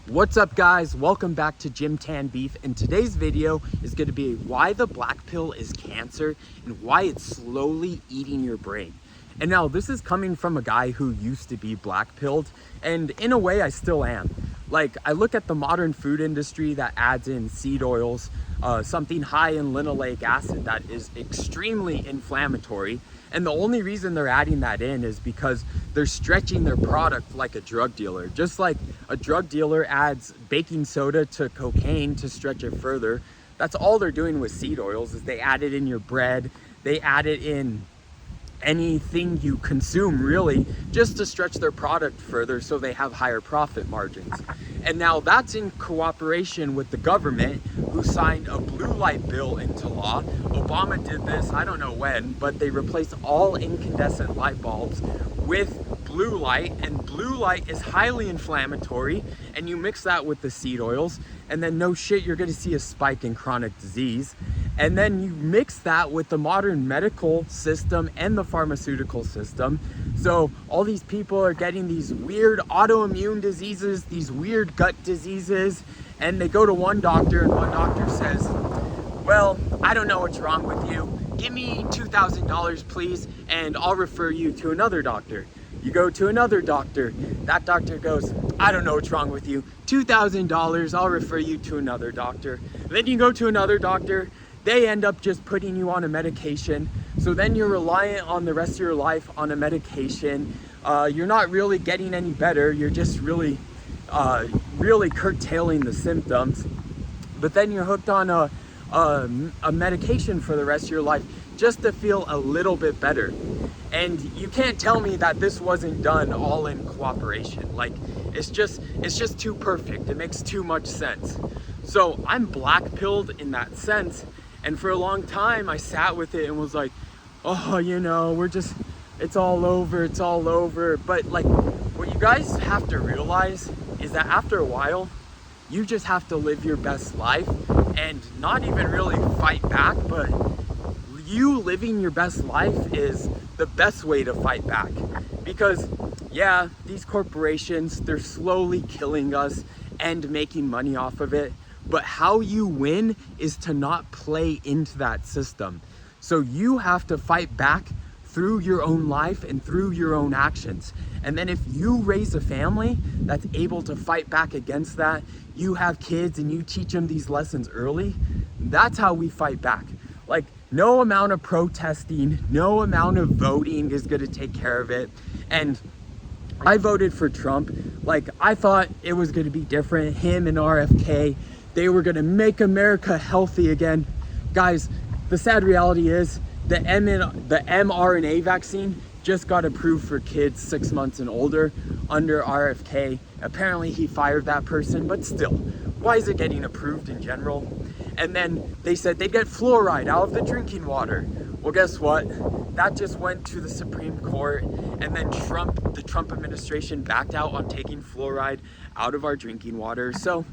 What's up guys, welcome back to Jim Tan Beef, and today's video is going to be why the black pill is cancer and why it's slowly eating your brain. And now this is coming from a guy who used to be black pilled, and in a way I still am. Like, I look at the modern food industry that adds in seed oils, something high in linoleic acid that is extremely inflammatory, and the only reason they're adding that in is because they're stretching their product like a drug dealer. Just like a drug dealer adds baking soda to cocaine to stretch it further, that's all they're doing with seed oils. Is they add it in your bread, they add it in anything you consume, really, just to stretch their product further so they have higher profit margins. And now that's in cooperation with the government, who signed a blue light bill into law. Obama did this, I don't know when, but they replaced all incandescent light bulbs with blue light, and blue light is highly inflammatory, and you mix that with the seed oils, and then no shit, you're gonna see a spike in chronic disease. And then you mix that with the modern medical system and the pharmaceutical system. So all these people are getting these weird autoimmune diseases, these weird gut diseases, and they go to one doctor and one doctor says, well, I don't know what's wrong with you. Give me $2,000 please, and I'll refer you to another doctor. You go to another doctor. That doctor goes, I don't know what's wrong with you. $2,000, I'll refer you to another doctor. Then you go to another doctor. They end up just putting you on a medication. So then you're reliant on the rest of your life on a medication. You're not really getting any better. You're just really curtailing the symptoms. But then you're hooked on a medication for the rest of your life just to feel a little bit better. And you can't tell me that this wasn't done all in cooperation. Like, it's just too perfect. It makes too much sense. So I'm black pilled in that sense. And for a long time I sat with it and was like, oh, you know, it's all over. But like, what you guys have to realize is that after a while, you just have to live your best life and not even really fight back, but you living your best life is the best way to fight back. Because yeah, these corporations, they're slowly killing us and making money off of it. But how you win is to not play into that system. So you have to fight back through your own life and through your own actions. And then if you raise a family that's able to fight back against that, you have kids and you teach them these lessons early, that's how we fight back. Like, no amount of protesting, no amount of voting is gonna take care of it. And I voted for Trump. Like, I thought it was gonna be different. Him and RFK, they were gonna make America healthy again. Guys, the sad reality is the mRNA vaccine just got approved for kids 6 months and older under RFK. Apparently he fired that person, but still, why is it getting approved in general? And then they said they'd get fluoride out of the drinking water. Well, guess what? That just went to the Supreme Court, and then the Trump administration backed out on taking fluoride out of our drinking water. So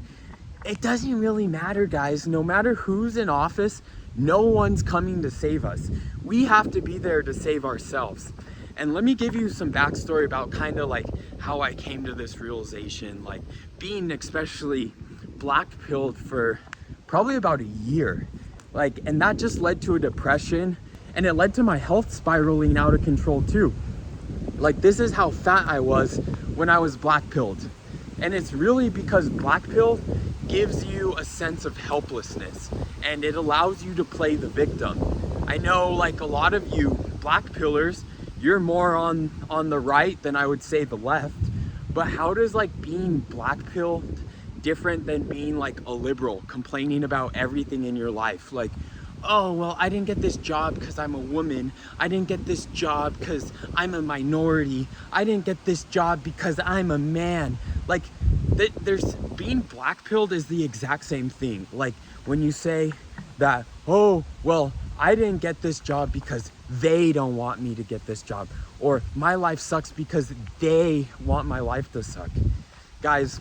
it doesn't really matter, guys. No matter who's in office, no one's coming to save us. We have to be there to save ourselves. And let me give you some backstory about kind of like how I came to this realization, like being especially black pilled for probably about a year. Like, and that just led to a depression, and it led to my health spiraling out of control too. Like, this is how fat I was when I was black pilled. And it's really because black pill gives you a sense of helplessness, and it allows you to play the victim. I know, like, a lot of you black pillers, you're more on the right than I would say the left. But how does like being black pilled different than being like a liberal, complaining about everything in your life? Like, oh, well, I didn't get this job because I'm a woman. I didn't get this job because I'm a minority. I didn't get this job because I'm a man. Like, there's being black pilled is the exact same thing. Like, when you say that, oh, well, I didn't get this job because they don't want me to get this job, or my life sucks because they want my life to suck. Guys,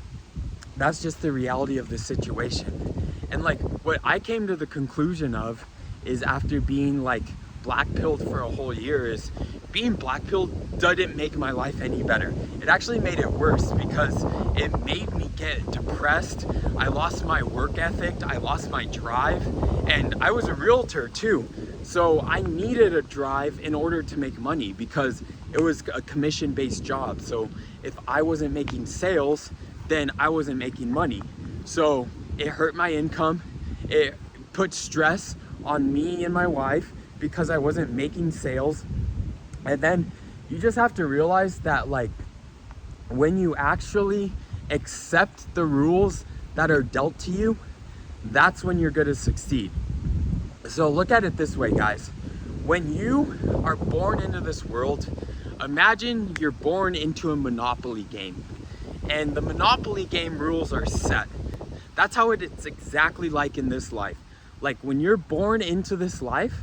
that's just the reality of the situation. And like, what I came to the conclusion of is, after being like black pilled for a whole year is being black pilled didn't make my life any better. It actually made it worse because it made me get depressed. I lost my work ethic, I lost my drive, and I was a realtor too. So I needed a drive in order to make money because it was a commission-based job. So if I wasn't making sales, then I wasn't making money. So it hurt my income. It put stress on me and my wife because I wasn't making sales. And then you just have to realize that, like, when you actually accept the rules that are dealt to you, that's when you're going to succeed. So look at it this way, guys. When you are born into this world, imagine you're born into a Monopoly game, and the Monopoly game rules are set. That's how it's exactly like in this life. Like, when you're born into this life,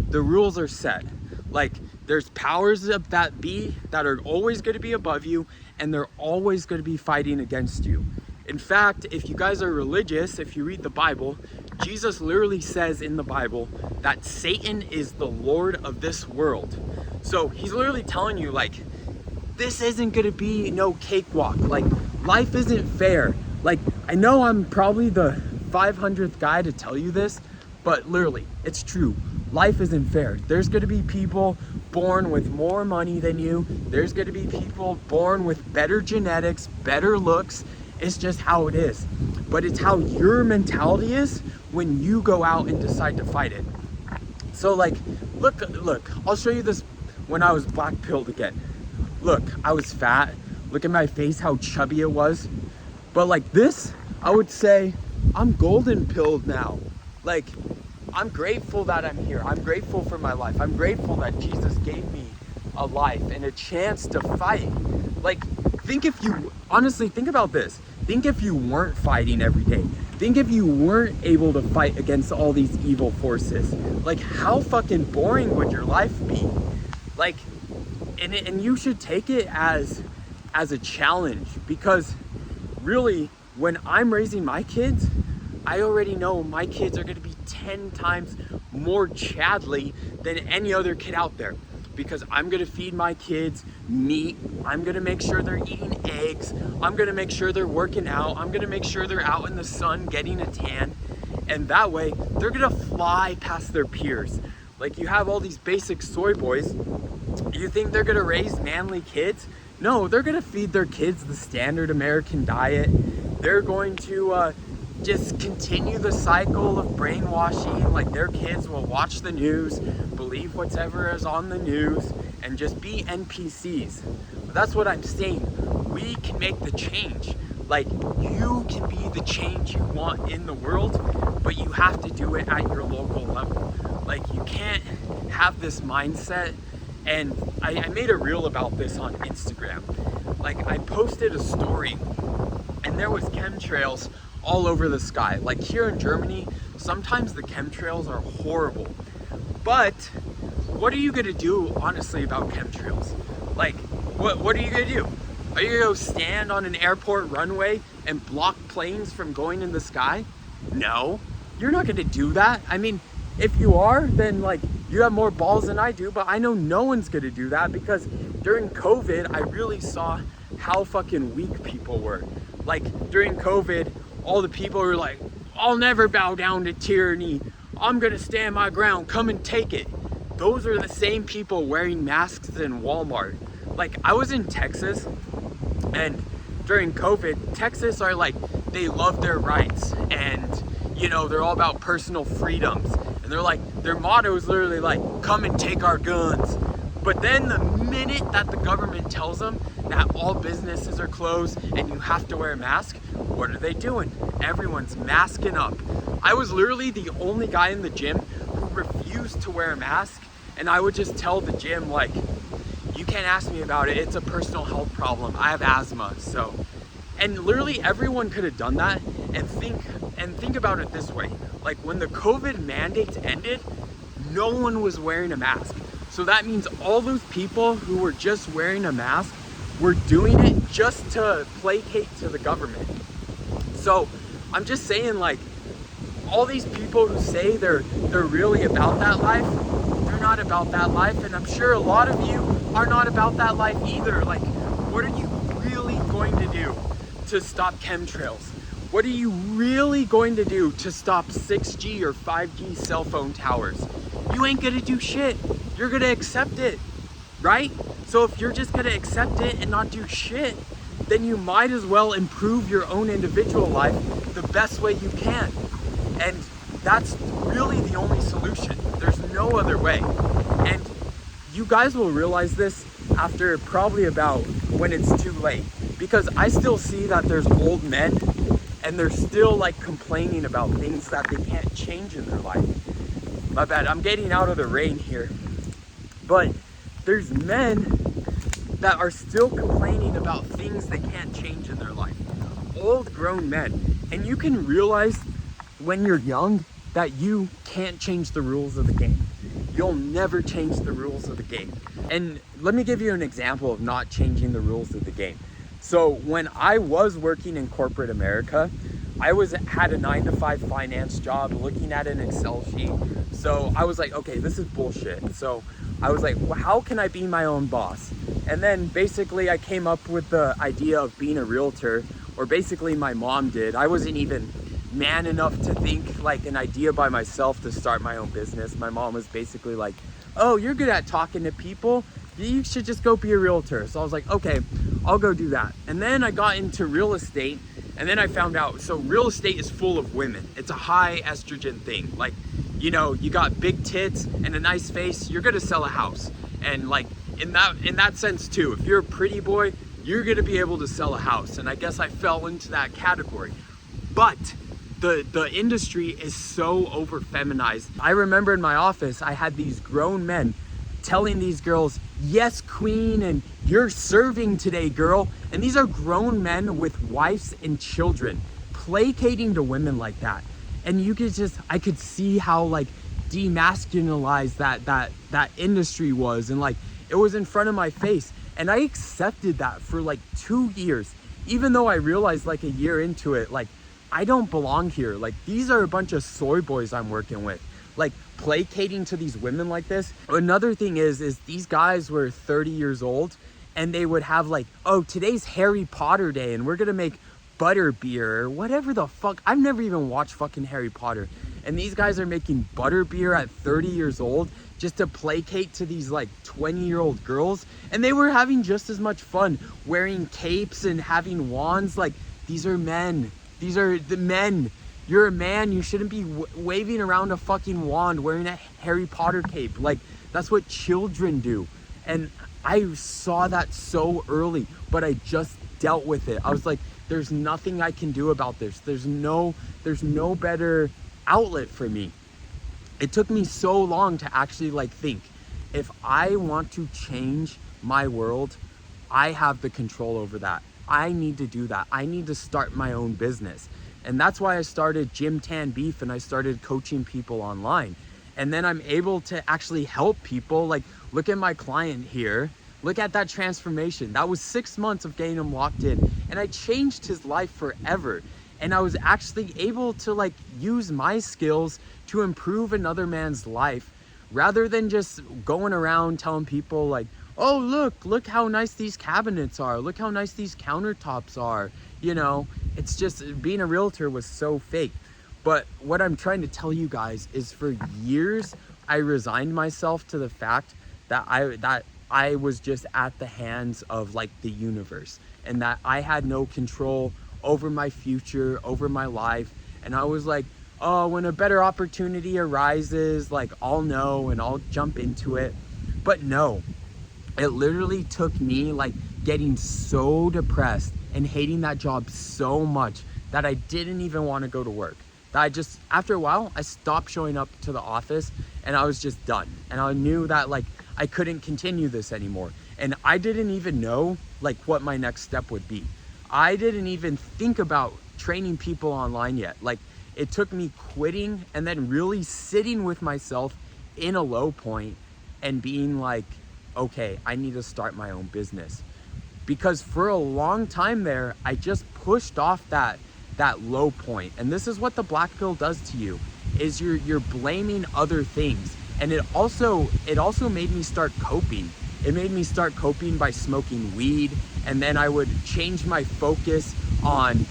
the rules are set. Like, there's powers that be that are always going to be above you, and they're always going to be fighting against you. In fact, if you guys are religious, if you read the Bible, Jesus literally says in the Bible that Satan is the Lord of this world. So he's literally telling you, like, this isn't going to be no cakewalk. Like, life isn't fair. Like, I know I'm probably the 500th guy to tell you this, but literally, it's true. Life isn't fair. There's going to be people born with more money than you. There's going to be people born with better genetics, better looks. It's just how it is. But it's how your mentality is when you go out and decide to fight it. So, like, look, I'll show you this when I was black pilled again. Look, I was fat. Look at my face, how chubby it was. But like this, I would say I'm golden pilled now. Like, I'm grateful that I'm here. I'm grateful for my life. I'm grateful that Jesus gave me a life and a chance to fight. Like, honestly, think about this. Think if you weren't fighting every day. Think if you weren't able to fight against all these evil forces. Like, how fucking boring would your life be? Like, and you should take it as a challenge, because really, when I'm raising my kids, I already know my kids are going to be 10 times more Chadley than any other kid out there, because I'm going to feed my kids meat. I'm going to make sure they're eating eggs. I'm going to make sure they're working out. I'm going to make sure they're out in the sun getting a tan. And that way, they're going to fly past their peers. Like, you have all these basic soy boys. You think they're going to raise manly kids? No, they're going to feed their kids the standard American diet. They're going to just continue the cycle of brainwashing. Like, their kids will watch the news, believe whatever is on the news, and just be NPCs. But that's what I'm saying. We can make the change. Like, you can be the change you want in the world, but you have to do it at your local level. Like, you can't have this mindset. And I made a reel about this on Instagram. Like, I posted a story, and there was chemtrails all over the sky. Like, here in Germany, sometimes the chemtrails are horrible. But what are you gonna do, honestly, about chemtrails? Like, what are you gonna do? Are you gonna go stand on an airport runway and block planes from going in the sky? No, you're not gonna do that. I mean, if you are, then, like, you have more balls than I do, but I know no one's gonna do that, because during COVID, I really saw how fucking weak people were. Like, during COVID, all the people were like, I'll never bow down to tyranny. I'm gonna stand my ground, come and take it. Those are the same people wearing masks in Walmart. Like, I was in Texas, and during COVID, Texas are like, they love their rights, and, you know, they're all about personal freedoms. And they're like, their motto is literally like, come and take our guns. But then the minute that the government tells them that all businesses are closed and you have to wear a mask, what are they doing? Everyone's masking up. I was literally the only guy in the gym who refused to wear a mask. And I would just tell the gym, like, you can't ask me about it. It's a personal health problem. I have asthma, so. And literally everyone could have done that. And think about it this way. Like, when the COVID mandates ended, no one was wearing a mask. So that means all those people who were just wearing a mask were doing it just to placate to the government. So I'm just saying, like, all these people who say they're really about that life, they're not about that life, and I'm sure a lot of you are not about that life either. Like, what are you really going to do to stop chemtrails? What are you really going to do to stop 6G or 5G cell phone towers? You ain't gonna do shit. You're gonna accept it, right? So if you're just gonna accept it and not do shit, then you might as well improve your own individual life the best way you can. And that's really the only solution. There's no other way. And you guys will realize this after probably about when it's too late. Because I still see that there's old men and they're still like complaining about things that they can't change in their life. My bad, I'm getting out of the rain here. But there's men that are still complaining about things they can't change in their life. Old grown men. And you can realize when you're young that you can't change the rules of the game. You'll never change the rules of the game. And let me give you an example of not changing the rules of the game. So when I was working in corporate America, I had a 9-to-5 finance job looking at an Excel sheet. So I was like, okay, this is bullshit. So I was like, well, how can I be my own boss? And then basically I came up with the idea of being a realtor, or basically my mom did. I wasn't even man enough to think like an idea by myself to start my own business. My mom was basically like, oh, you're good at talking to people. You should just go be a realtor. So I was like, okay, I'll go do that. And then I got into real estate, and then I found out, so real estate is full of women. It's a high estrogen thing. Like, you know, you got big tits and a nice face, you're gonna sell a house. And like in that sense too, if you're a pretty boy, you're gonna be able to sell a house. And I guess I fell into that category. But the industry is so over feminized. I remember in my office, I had these grown men telling these girls, yes, queen, and you're serving today, girl. And these are grown men with wives and children placating to women like that. And I could see how like demasculinized that industry was. And like, it was in front of my face. And I accepted that for like 2 years, even though I realized like a year into it, like, I don't belong here. Like, these are a bunch of soy boys I'm working with, like placating to these women like this. Another thing is these guys were 30 years old, and they would have like, oh, today's Harry Potter day and we're gonna make butter beer or whatever the fuck. I've never even watched fucking Harry Potter. And these guys are making butter beer at 30 years old just to placate to these like 20-year-old girls. And they were having just as much fun wearing capes and having wands. Like, these are men. These are the men. You're a man. You shouldn't be waving around a fucking wand wearing a Harry Potter cape. Like, that's what children do. And I saw that so early, but I just dealt with it. I was like, there's nothing I can do about this. There's no better outlet for me. It took me so long to actually like think, if I want to change my world, I have the control over that. I need to do that. I need to start my own business. And that's why I started Gym Tan Beef, and I started coaching people online. And then I'm able to actually help people. Like, look at my client here. Look at that transformation. That was 6 months of getting him locked in. And I changed his life forever. And I was actually able to like use my skills to improve another man's life, rather than just going around telling people like, oh, look how nice these cabinets are. Look how nice these countertops are. You know, it's just, being a realtor was so fake. But what I'm trying to tell you guys is, for years, I resigned myself to the fact that I was just at the hands of like the universe, and that I had no control over my future, over my life. And I was like, oh, when a better opportunity arises, like, I'll know and I'll jump into it. But no, it literally took me like getting so depressed and hating that job so much that I didn't even want to go to work. That I just, after a while, I stopped showing up to the office, and I was just done. And I knew that like I couldn't continue this anymore. And I didn't even know like what my next step would be. I didn't even think about training people online yet. Like, it took me quitting and then really sitting with myself in a low point and being like, okay, I need to start my own business. Because for a long time there, I just pushed off that low point. And this is what the black pill does to you, is you're blaming other things. And it also made me start coping. It made me start coping by smoking weed, and then I would change my focus on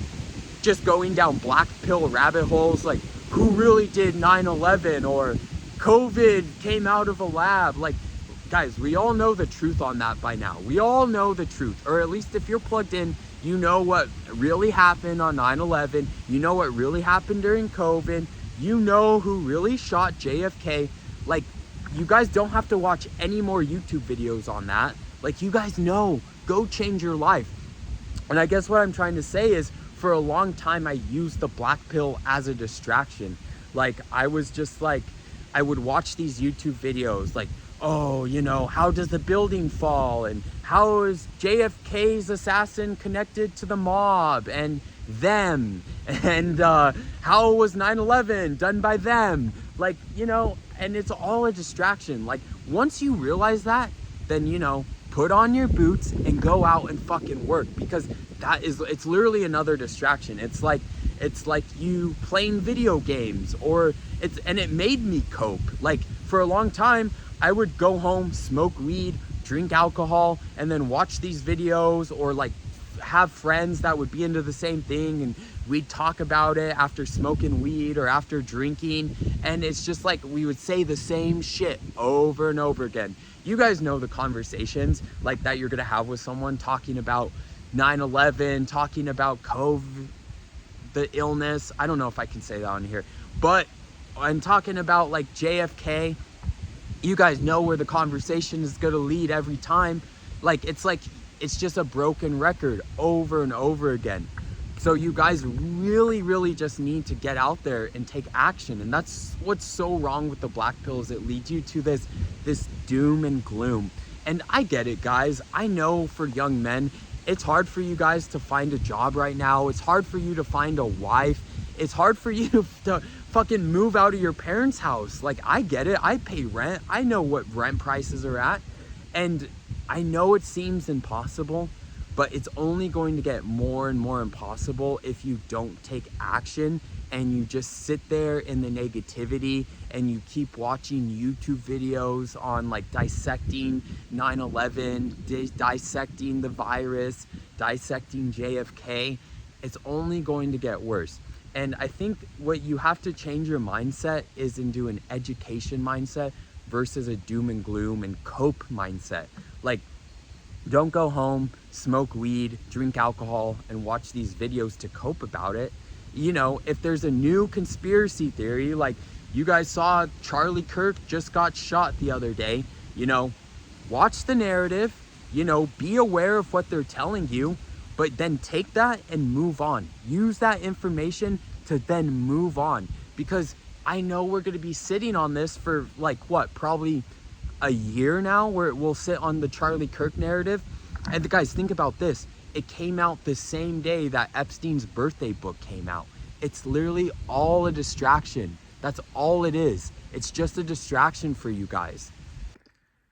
just going down black pill rabbit holes, like who really did 9/11, or COVID came out of a lab. Like, guys, we all know the truth on that by now. We all know the truth, or at least if you're plugged in, you know what really happened on 9/11. You know what really happened during COVID. You know who really shot JFK. Like, you guys don't have to watch any more YouTube videos on that. Like, you guys know, go change your life. And I guess what I'm trying to say is, for a long time, I used the black pill as a distraction. Like, I was just like, I would watch these YouTube videos like, oh, how does the building fall? And how is JFK's assassin connected to the mob and them? And how was 9/11 done by them? Like, and it's all a distraction. Like, once you realize that, then, put on your boots and go out and fucking work, because it's literally another distraction. It's like you playing video games, and it made me cope. Like, for a long time, I would go home, smoke weed, drink alcohol, and then watch these videos, or like have friends that would be into the same thing, and we'd talk about it after smoking weed or after drinking, and it's just like we would say the same shit over and over again. You guys know the conversations like that you're gonna have with someone, talking about 9/11, talking about COVID, the illness. I don't know if I can say that on here, but I'm talking about like JFK. You guys know where the conversation is gonna lead every time. Like, it's just a broken record over and over again. So you guys really, really just need to get out there and take action. And that's what's so wrong with the black pill, is it leads you to this doom and gloom. And I get it, guys. I know for young men, it's hard for you guys to find a job right now. It's hard for you to find a wife. It's hard for you to fucking move out of your parents' house. Like, I get it. I pay rent. I know what rent prices are at. And I know it seems impossible, but it's only going to get more and more impossible if you don't take action and you just sit there in the negativity and you keep watching YouTube videos on like dissecting 9/11, dissecting the virus, dissecting JFK. It's only going to get worse. And I think what you have to change your mindset is into an education mindset versus a doom and gloom and cope mindset. Like, don't go home, smoke weed, drink alcohol, and watch these videos to cope about it. If there's a new conspiracy theory, like you guys saw Charlie Kirk just got shot the other day, watch the narrative, be aware of what they're telling you, but then take that and move on. Use that information to then move on, because I know we're going to be sitting on this for probably a year now, where we'll sit on the Charlie Kirk narrative. And guys, think about this. It came out the same day that Epstein's birthday book came out. It's literally all a distraction. That's all it is. It's just a distraction for you guys.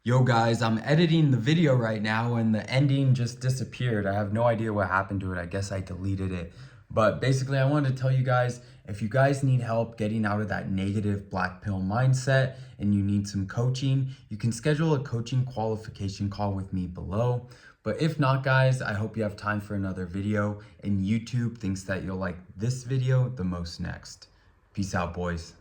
Yo guys, I'm editing the video right now and the ending just disappeared. I have no idea what happened to it. I guess I deleted it. But basically, I wanted to tell you guys, if you guys need help getting out of that negative black pill mindset and you need some coaching, you can schedule a coaching qualification call with me below. But if not, guys, I hope you have time for another video, and YouTube thinks that you'll like this video the most next. Peace out, boys.